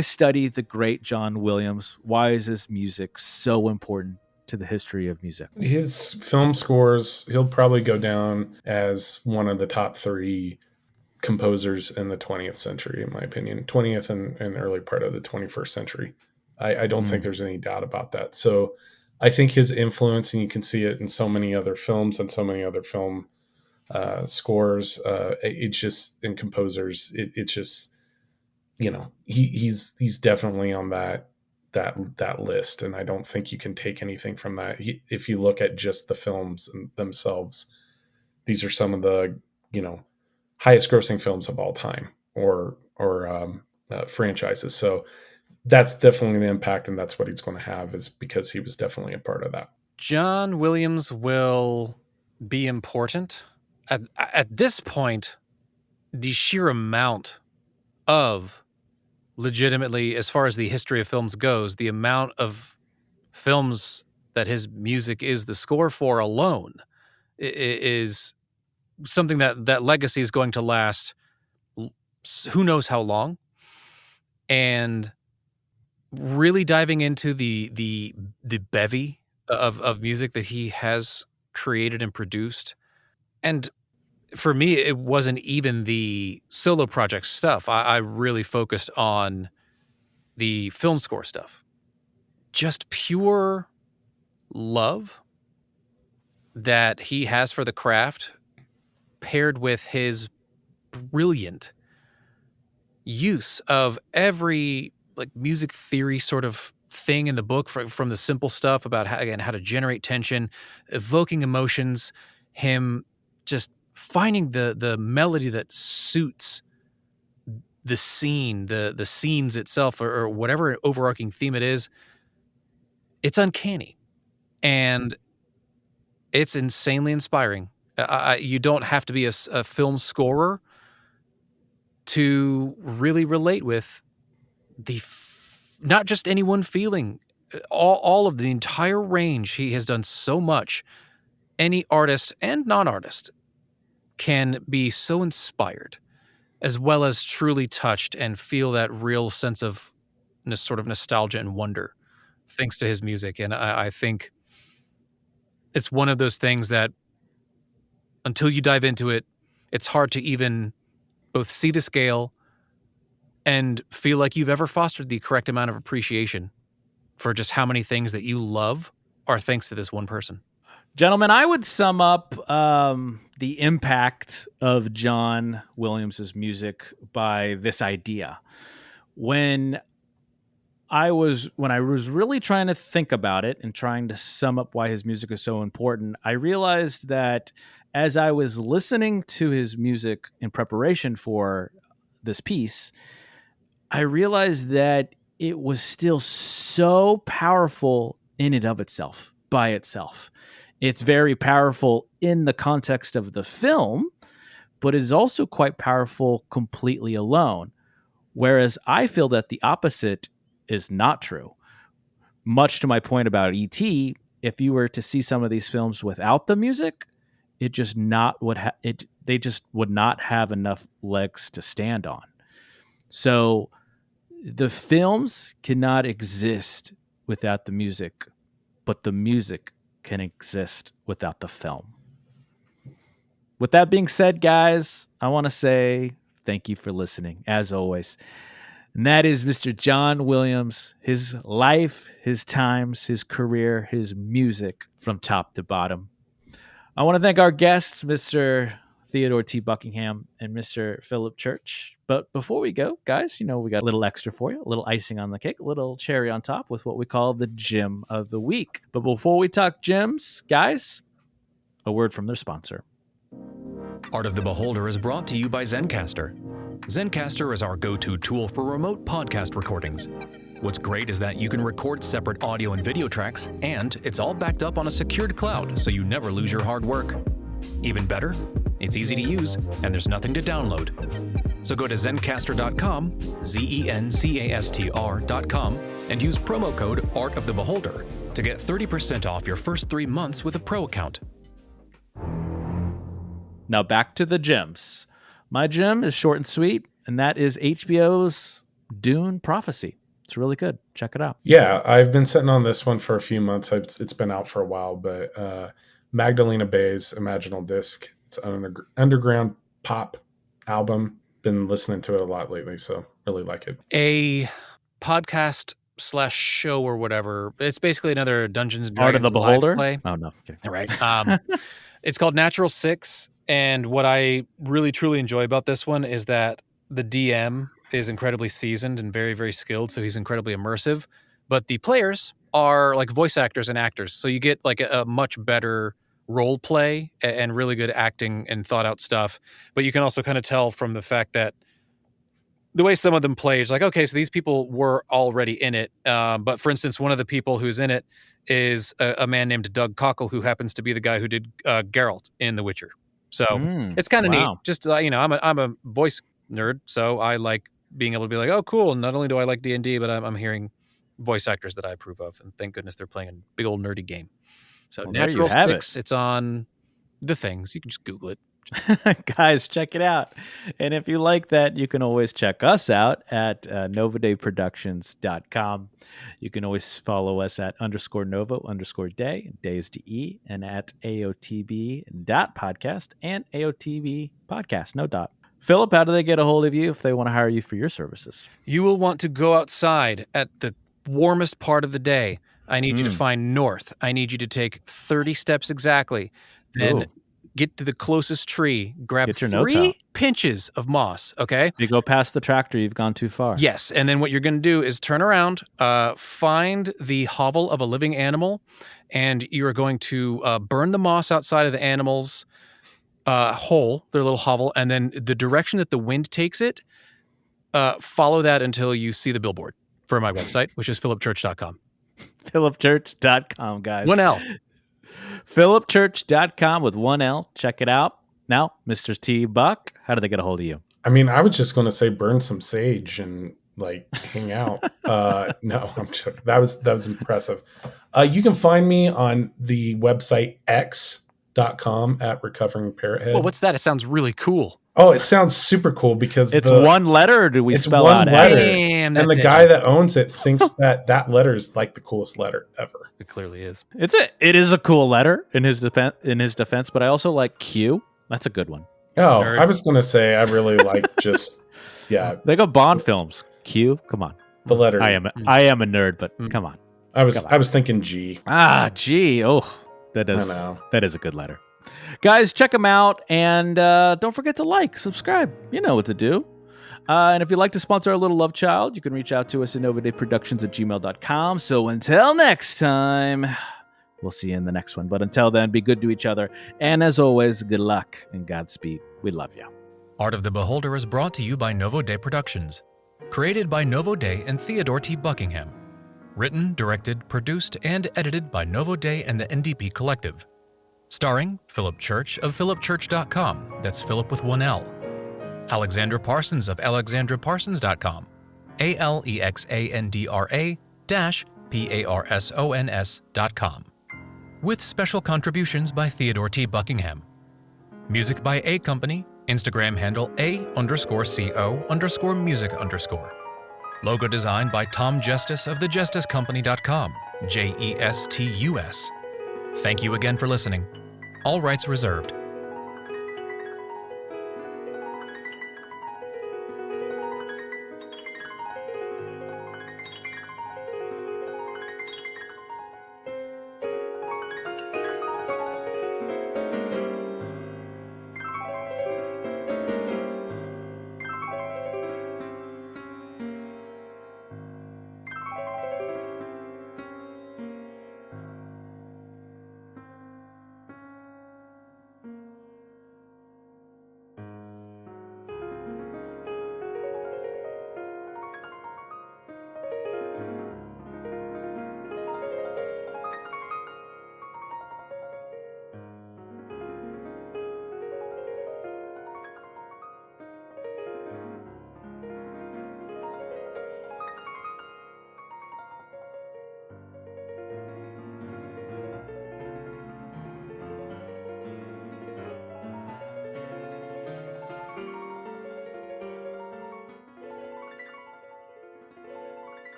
study the great John Williams. Why is his music so important to the history of music? His film scores, he'll probably go down as one of the top 3 composers in the 20th century, in my opinion. 20th and early part of the 21st century. I don't think there's any doubt about that. So I think his influence, and you can see it in so many other films and so many other film scores, it's just, in composers, it's just, he's definitely on that list, and I don't think you can take anything from that. If you look at just the films themselves, these are some of the highest grossing films of all time, or franchises. So that's definitely the impact, and that's what he's going to have, is because he was definitely a part of that. John Williams will be important. At this point, the sheer amount of, legitimately, as far as the history of films goes, the amount of films that his music is the score for alone is something that legacy is going to last who knows how long. And really diving into the bevy of music that he has created and produced. And for me, it wasn't even the solo project stuff. I really focused on the film score stuff. Just pure love that he has for the craft, paired with his brilliant use of every music theory sort of thing in the book, from the simple stuff about how to generate tension, evoking emotions, him just finding the melody that suits the scene, the scenes itself, or whatever overarching theme it is. It's uncanny, and it's insanely inspiring. You don't have to be a film scorer to really relate with not just any one feeling, all of the entire range. He has done so much. Any artist and non-artist can be so inspired, as well as truly touched, and feel that real sense of sort of nostalgia and wonder thanks to his music. And I think it's one of those things that, until you dive into it, it's hard to even both see the scale and feel like you've ever fostered the correct amount of appreciation for just how many things that you love are thanks to this one person. Gentlemen, I would sum up the impact of John Williams's music by this idea. When I was really trying to think about it and trying to sum up why his music is so important, I realized that as I was listening to his music in preparation for this piece, I realized that it was still so powerful in and of itself, by itself. It's very powerful in the context of the film, but it is also quite powerful completely alone. Whereas I feel that the opposite is not true. Much to my point about E.T., if you were to see some of these films without the music, they just would not have enough legs to stand on. So the films cannot exist without the music, but the music can exist without the film. With that being said, guys, I want to say thank you for listening, as always. And that is Mr. John Williams, his life, his times, his career, his music from top to bottom. I want to thank our guests, Mr. Theodore T. Buckingham and Mr. Philip Church. But before we go, guys, we got a little extra for you, a little icing on the cake, a little cherry on top with what we call the Gem of the Week. But before we talk gems, guys, a word from their sponsor. Art of the Beholder is brought to you by Zencastr. Zencastr is our go-to tool for remote podcast recordings. What's great is that you can record separate audio and video tracks, and it's all backed up on a secured cloud, so you never lose your hard work. Even better, it's easy to use, and there's nothing to download. So go to Zencastr.com, Zencastr.com, and use promo code Art of the Beholder to get 30% off your first 3 months with a pro account. Now back to the gems. My gem is short and sweet, and that is HBO's Dune Prophecy. It's really good. Check it out. Yeah, I've been sitting on this one for a few months. It's been out for a while, but Magdalena Bay's Imaginal Disc. It's an underground pop album. Been listening to it a lot lately, so really like it. A podcast / show or whatever. It's basically another Dungeons and Art of Dragons the Lives Beholder? play. Oh, no. Okay. Right. It's called Natural Six. And what I really, truly enjoy about this one is that the DM is incredibly seasoned and very, very skilled. So he's incredibly immersive. But the players are like voice actors and actors. So you get like a much better role play and really good acting and thought out stuff. But you can also kind of tell from the fact that the way some of them play is like, okay, so these people were already in it. But for instance, one of the people who's in it is a man named Doug Cockle, who happens to be the guy who did Geralt in The Witcher. So it's kind of neat. Just I'm a voice nerd, so I like being able to be like, oh, cool. Not only do I like D&D, but I'm hearing voice actors that I approve of, and thank goodness they're playing a big old nerdy game. So Well, Natural Six, it's on the things. You can just Google it. Guys, check it out. And if you like that, you can always check us out at novodayproductions.com. You can always follow us at _Novo_day, day is DE, and at AOTB.podcast and AOTB podcast, no dot. Philip, how do they get a hold of you if they want to hire you for your services? You will want to go outside at the warmest part of the day. I need you to find north. I need you to take 30 steps exactly. Then get to the closest tree, grab 3 pinches of moss, okay? If you go past the tractor, you've gone too far. Yes, and then what you're going to do is turn around, find the hovel of a living animal, and you are going to burn the moss outside of the animal's hole, their little hovel, and then the direction that the wind takes it, follow that until you see the billboard for my website, which is philipchurch.com. philipchurch.com, guys. 1L. philipchurch.com with 1L. Check it out. Now, Mr. T. Buck, how do they get a hold of you? I mean, I was just going to say burn some sage and like hang out. No, I'm joking. That was impressive. You can find me on the website x.com at recovering parrothead. Well, what's that? It sounds really cool. Oh, it sounds super cool because it's one letter, or do we spell out letter. X? Damn, and the guy that owns it thinks that letter is like the coolest letter ever. It clearly is. It is a cool letter in his defense, but I also like Q. That's a good one. Oh, nerd. I was going to say I really like just They go Bond films. Q, come on. The letter. I am a nerd, but come on. I was thinking G. G. Oh, that is a good letter. Guys, check them out, and don't forget to like, subscribe. You know what to do. And if you'd like to sponsor our little love child, you can reach out to us at novodayproductions@gmail.com. So until next time, we'll see you in the next one. But until then, be good to each other. And as always, good luck and Godspeed. We love you. Art of the Beholder is brought to you by Novo Day Productions. Created by Novo Day and Theodore T. Buckingham. Written, directed, produced, and edited by Novo Day and the NDP Collective. Starring Philip Church of philipchurch.com. That's Philip with 1L. Alexandra Parsons of alexandraparsons.com. ALEXANDRA-PARSONS.com. With special contributions by Theodore T. Buckingham. Music by A Company. Instagram handle A_CO_music_. Logo design by Tom Justice of thejusticecompany.com. JESTUS. Thank you again for listening. All rights reserved.